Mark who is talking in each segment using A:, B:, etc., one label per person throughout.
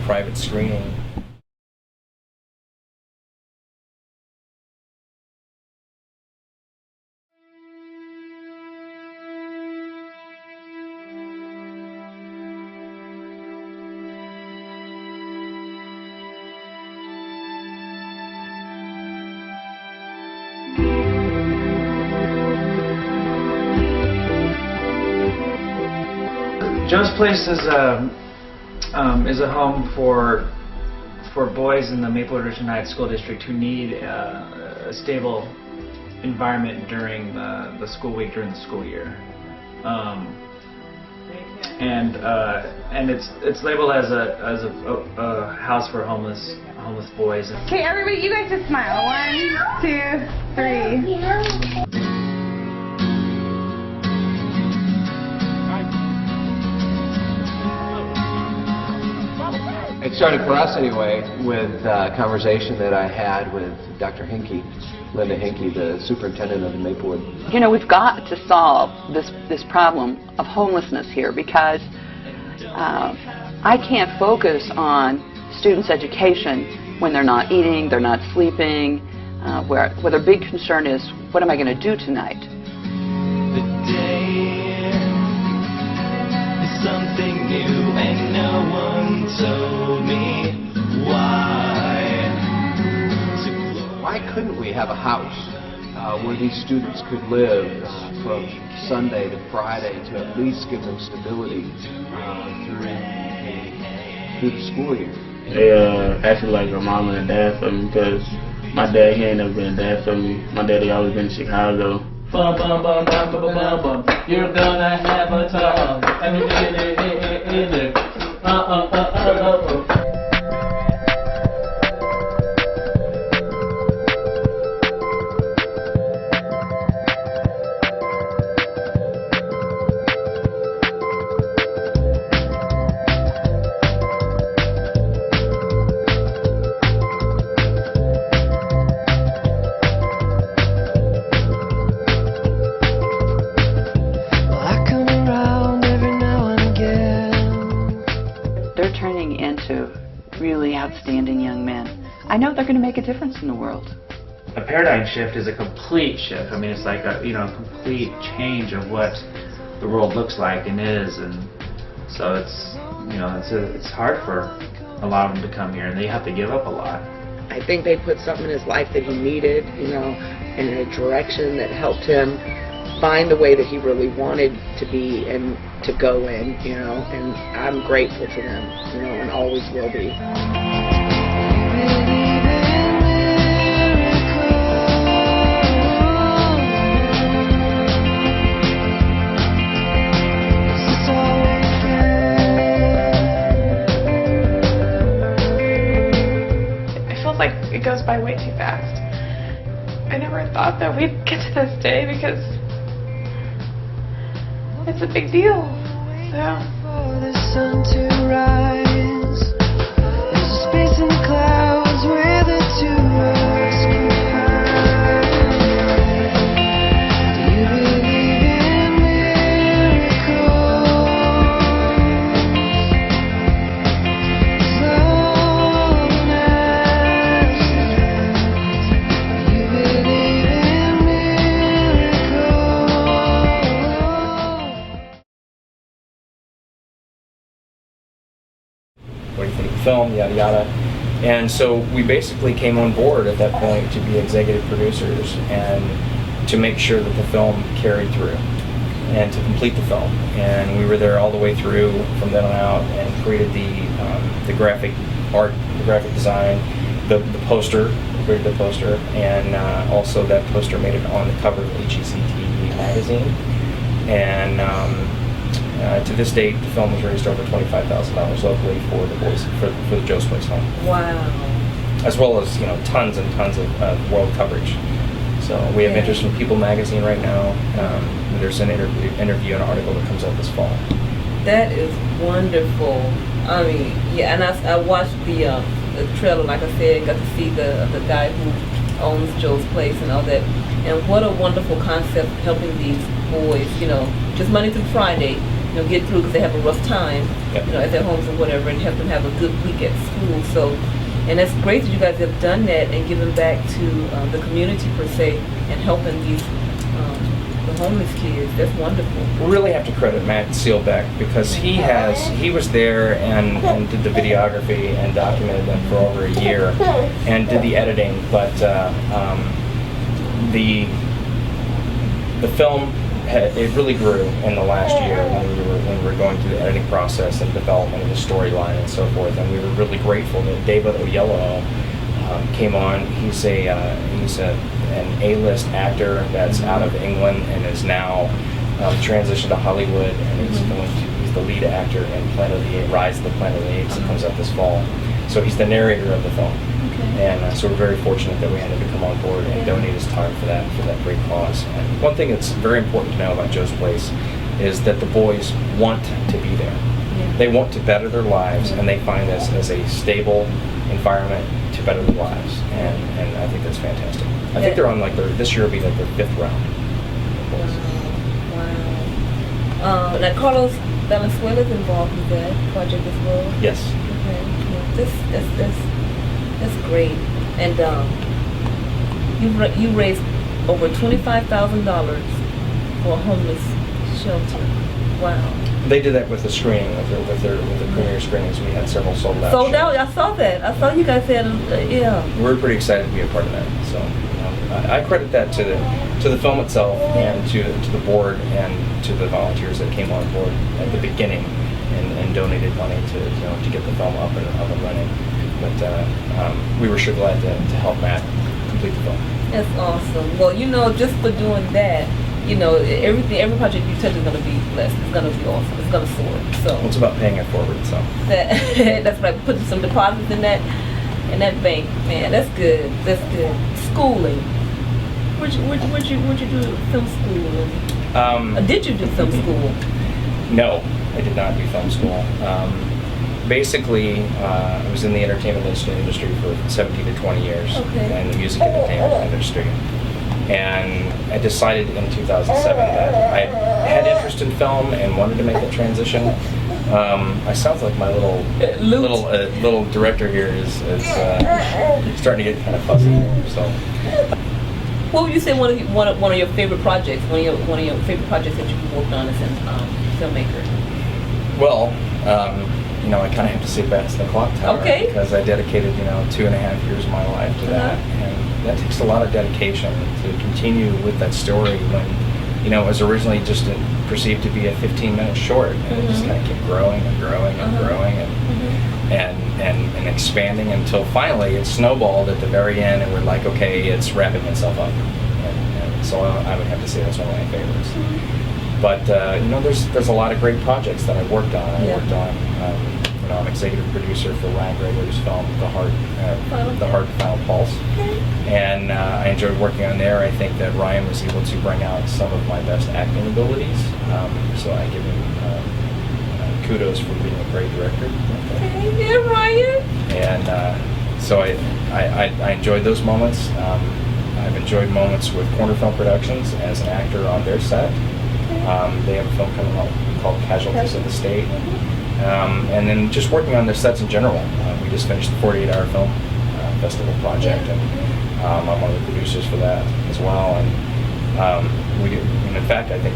A: private screening.
B: Joe's Place is a home for boys in the Maplewood Ridge United School District who need a stable environment during the school week, during the school year. And it's labeled as a house for homeless boys.
C: Okay, everybody, you guys just smile. 1, 2, 3.
D: It started for us anyway with a conversation that I had with Dr. Hinkie, Linda Hinkie, the superintendent of the Maplewood.
E: You know, we've got to solve this problem of homelessness here, because I can't focus on students' education when they're not eating, they're not sleeping, where their big concern is, what am I going to do tonight?
F: The day is something new and no one told me why.
D: Why couldn't we have a house where these students could live from Sunday to Friday to at least give them stability through the school year?
G: They actually like a mama and dad for me, because my dad, he ain't never been a dad for me. My daddy always been in Chicago.
F: Bum bum bum bum bum bum bum. You're gonna have a time.
E: They're turning into really outstanding young men. I know they're going to make a difference in the world.
B: A paradigm shift is a complete shift. I mean, it's like a complete change of what the world looks like and is, and so it's hard for a lot of them to come here, and they have to give up a lot.
H: I think they put something in his life that he needed, in a direction that helped him find the way that he really wanted to be and to go in, and I'm grateful to them, and always will be.
C: It feels like it goes by way too fast. I never thought that we'd get to this day, because it's a big deal.
F: For the sun to rise, there's a space in the clouds where the two of us can hide. Do you believe in miracles? Someone asked, do you believe in miracles?
A: What do you think of the film, yada yada. And so we basically came on board at that point to be executive producers and to make sure that the film carried through and to complete the film. And we were there all the way through from then on out and created the graphic art, the graphic design, the poster, created the poster, and also that poster made it on the cover of HECT magazine. And to this date, the film has raised over $25,000 locally for the Joe's Place home.
I: Wow.
A: As well as tons and tons of world coverage. So we have interest from People magazine right now. There's an interview and article that comes out this fall.
I: That is wonderful. I mean, yeah, and I watched the trailer, like I said, got to see the guy who owns Joe's Place and all that. And what a wonderful concept, helping these boys, just Monday through Friday, get through because they have a rough time,
A: Yep.
I: at their homes or whatever, and help them have a good week at school. So, and that's great that you guys have done that and given back to the community per se and helping these the homeless kids. That's wonderful.
A: We really have to credit Matt Seelbeck because he was there and did the videography and documented them for over a year and did the editing, but the film it really grew in the last year when we were going through the editing process and development of the storyline and so forth, and we were really grateful that David Oyelowo came on. He's an A-list actor that's out of England and is now transitioned to Hollywood, and he's the lead actor in Rise of the Planet of the Apes that comes out this fall. So he's the narrator of the film. And so we're very fortunate that we had him to come on board and donate his time for that great cause. And one thing that's very important to know about Joe's Place is that the boys want to be there. They want to better their lives, and they find this as a stable environment to better their lives. And I think that's fantastic. I think they're on this year will be their 5th round.
I: Wow. Now Carlos Valenzuela's involved with that project as well.
A: Yes.
I: Okay. That's great. And you raised over $25,000 for a homeless shelter. Wow.
A: They did that with the screening, with the premiere screenings. We had several sold out.
I: Sold out. I saw that. I saw you guys had yeah.
A: We were pretty excited to be a part of that. So I credit that to the film itself and to the board and to the volunteers that came on board at the beginning and donated money to get the film up and running. But we were sure glad to help Matt complete the film.
I: That's awesome. Well, just for doing that, every project you touch is going to be blessed. It's going to be awesome. It's going to soar. So
A: well, it's about paying it forward. So
I: that's right. Putting some deposits in that bank, man. That's good. That's good. Schooling. Where'd you do film school? Did you do film school?
A: No, I did not do film school. Basically, I was in the entertainment industry for 17 to 20 years, in the music entertainment industry. And I decided in 2007 that I had interest in film and wanted to make the transition. I sound like my little director here is starting to get kind of fuzzy. So,
I: what would you say one of your favorite projects? One of your favorite projects that you've worked on as a filmmaker?
A: Well. I kind of have to say Bats in the Clock Tower because I dedicated 2.5 years of my life to that, and that takes a lot of dedication to continue with that story when it was originally just perceived to be a 15-minute short, and it just kind of kept growing and growing and growing and expanding until finally it snowballed at the very end, and we're like, okay, it's wrapping itself up, and so I would have to say that's one of my favorites. But there's a lot of great projects that I've worked on. I'm executive producer for Ryan Greger's film, The Heart Final Pulse, and I enjoyed working on there. I think that Ryan was able to bring out some of my best acting abilities, so I give him kudos for being a great director.
I: Yeah, Ryan.
A: And so I enjoyed those moments. I've enjoyed moments with Corner Film Productions as an actor on their set. They have a film coming out called Casualties of the State. And then just working on their sets in general. We just finished the 48-hour film festival project, and I'm one of the producers for that as well. And in fact, I think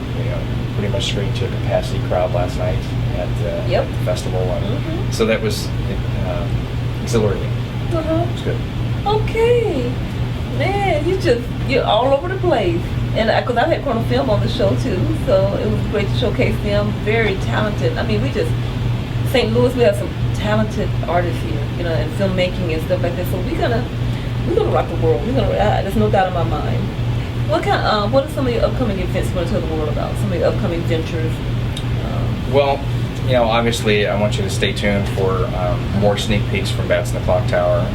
A: pretty much screened to a capacity crowd last night at the festival. And so that was exhilarating. It was good.
I: Okay, man, you're all over the place. And because I've had Corner Film on the show too, so it was great to showcase them. Very talented. I mean, St. Louis, we have some talented artists here, and filmmaking and stuff like that. So we're gonna rock the world. There's no doubt in my mind. What are some of your upcoming events you want to tell the world about? Some of your upcoming ventures?
A: Well, obviously, I want you to stay tuned for more sneak peeks from Bats in the Clock Tower.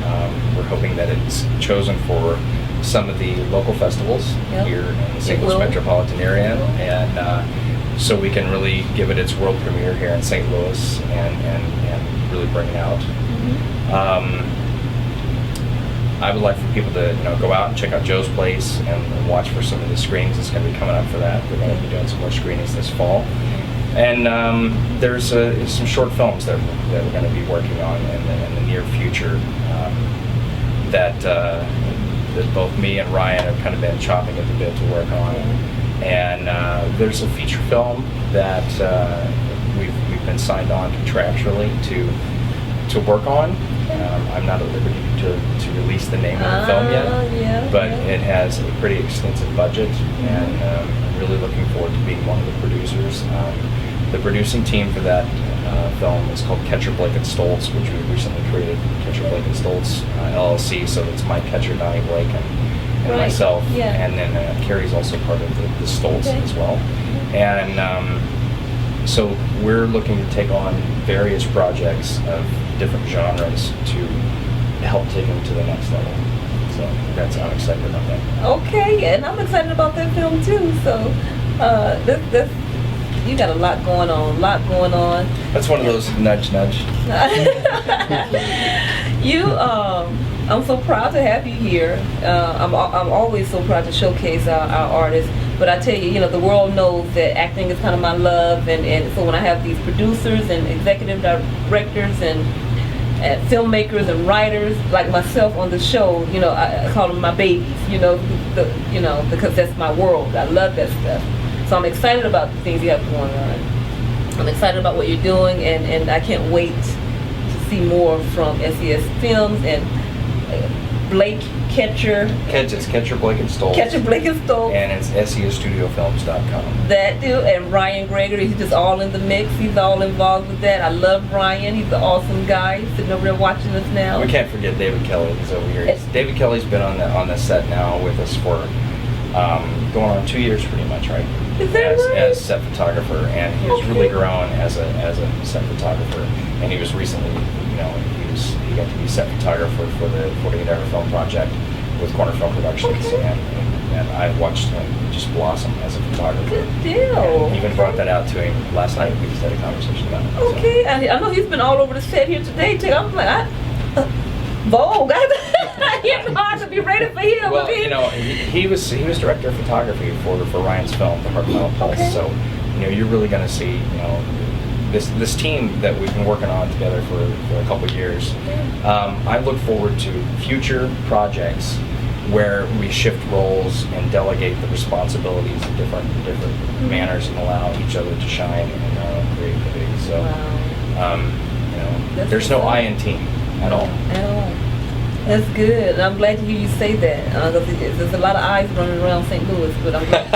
A: We're hoping that it's chosen for some of the local festivals here in the St. Louis metropolitan area, and so we can really give it its world premiere here in St. Louis and really bring it out. I would like for people to go out and check out Joe's Place and watch for some of the screenings that's going to be coming up for that. We're going to be doing some more screenings this fall. And there's some short films that we're going to be working on in the near future that both me and Ryan have kind of been chopping at the bit to work on. And there's a feature film that we've been signed on contractually to work on. I'm not at liberty to release the name of the film yet, but it has a pretty extensive budget, and I'm really looking forward to being one of the producers. The producing team for that film is called Catcher Blake and Stoltz, which we recently created, Catcher Blake and Stoltz LLC. So it's my catcher, Donnie Blake, and myself, and then Carrie's also part of the Stoltz as well. And so we're looking to take on various projects of different genres to help take them to the next level. So I'm excited about that.
I: Okay, and I'm excited about that film too. So this you got a lot going on.
A: That's one of those nudge.
I: I'm so proud to have you here. I'm always so proud to showcase our artists. But I tell you, the world knows that acting is kind of my love, and so when I have these producers and executive directors and filmmakers and writers like myself on the show, I call them my babies, because that's my world. I love that stuff. So I'm excited about the things you have going on. I'm excited about what you're doing, and I can't wait to see more from SCS Films and Blake Catcher.
A: It's Catcher Blake and Stoltz.
I: Catcher Blake and Stoltz.
A: And it's SCSSTUDIOFILMZ.com.
I: That dude, and Ryan Gregory, he's just all in the mix. He's all involved with that. I love Ryan. He's an awesome guy. He's sitting over there watching us now.
A: We can't forget David Kelly. He's over here. David Kelly's been on the set now with us for going on 2 years pretty much, right?
I: Is that right?
A: As set photographer, and he has really grown as a set photographer. And he was recently, he got to be set photographer for the 48-hour film project with Corner Film Productions, and I watched him just blossom as a photographer.
I: Good deal.
A: And even brought that out to him last night. We just had a conversation about it.
I: Okay, I know he's been all over the set here today too. I'm like, Vogue. It's hard to be ready for him.
A: Well, he was director of photography for Ryan's film, The Heart Metal Pulse.
I: Okay.
A: So, you're really going to see, this team that we've been working on together for a couple of years. I look forward to future projects where we shift roles and delegate the responsibilities in different manners and allow each other to shine in our own creativity. So, there's no I in team at all.
I: That's good. And I'm glad to hear you say that. There's a lot of eyes running around St. Louis, but I'm glad.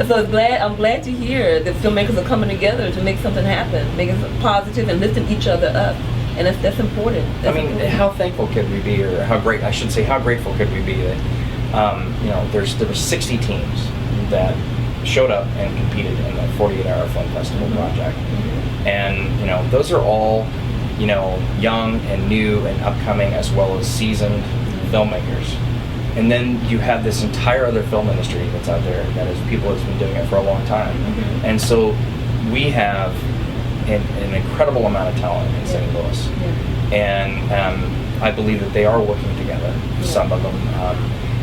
I: So I'm glad to hear that filmmakers are coming together to make something happen, making it positive and lifting each other up, and that's important.
A: How thankful could we be, or how grateful could we be that there were 60 teams that showed up and competed in the 48-hour film festival project, and those are all young and new and upcoming, as well as seasoned filmmakers. And then you have this entire other film industry that's out there that is people that's been doing it for a long time. And so we have an incredible amount of talent in St. Louis. And I believe that they are working together. Some of them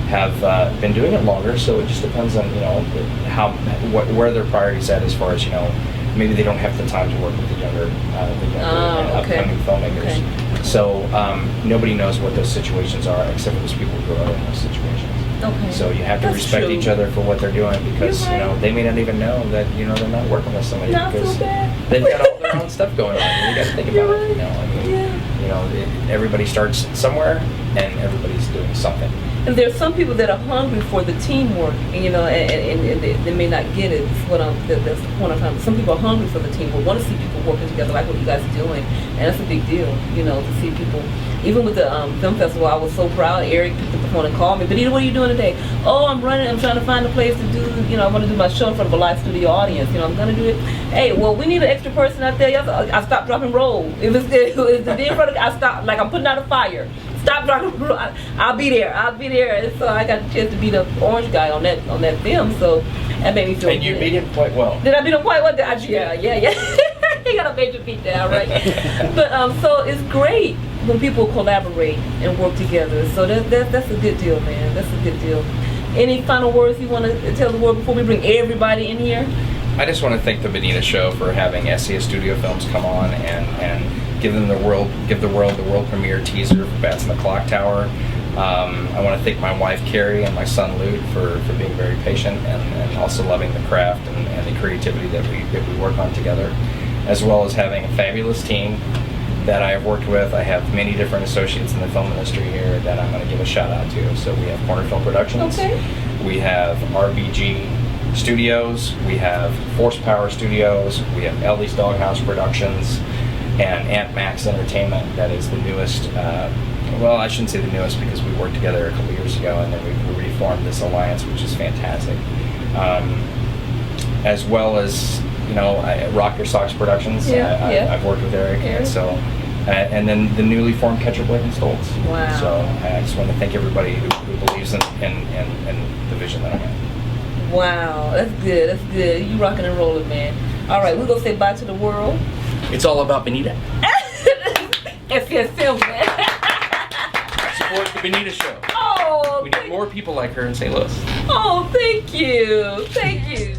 A: have been doing it longer, so it just depends on where their priorities at, as far as maybe they don't have the time to work with the younger and upcoming filmmakers. So nobody knows what those situations are except for those people who are in those situations. So you have to respect each other for what they're doing, because they may not even know that they're not working with somebody because they've got all their own stuff going on. And you got to think about it. Everybody starts somewhere and everybody's doing something.
I: And there's some people that are hungry for the teamwork, and they may not get it. That's the point of time. Some people are hungry for the teamwork, want to see people working together like what you guys are doing, and that's a big deal, to see people. Even with the film festival, I was so proud. Eric picked up the phone and called me. Benita, what are you doing today? Oh, I'm running. I'm trying to find a place to do. I want to do my show in front of a live studio audience. I'm gonna do it. Hey, well, we need an extra person out there. I stopped, drop, and roll. If it's the day in front of, I stop. Like I'm putting out a fire. Stop, drop, and roll. I'll be there. And so I got a chance to be the orange guy on that film. So that made me feel.
A: And you beat him quite well.
I: Did I beat him quite well? Yeah. He got a major beat down, right? But so it's great when people collaborate and work together. So that's a good deal, man. That's a good deal. Any final words you want to tell the world before we bring everybody in here?
A: I just want to thank the Benita Show for having SCS Studio Films come on and give the world the world premiere teaser for Bats in the Clock Tower. I want to thank my wife Carrie and my son Luke for being very patient and also loving the craft and the creativity that we work on together, as well as having a fabulous team that I have worked with. I have many different associates in the film industry here that I'm going to give a shout out to. So we have Corner Film Productions, we have RBG Studios, we have Force Power Studios, we have Ellie's Doghouse Productions, and Ant Max Entertainment. That is the newest, well, I shouldn't say the newest because we worked together a couple years ago and then we reformed this alliance, which is fantastic. As well as, you know, Rock Your Socks Productions. I've worked with Eric. And so, and then the newly formed Catcher Blake and Stoltz.
I: Wow.
A: So I just want to thank everybody who believes in the vision that I have.
I: Wow, that's good. That's good. You rocking and rolling, man. All right, we're gonna say bye to the world.
A: It's all about Benita.
I: SCS, man.
A: Support the Benita Show.
I: Oh,
A: we need more people like her in St. Louis.
I: Oh, thank you. Thank you.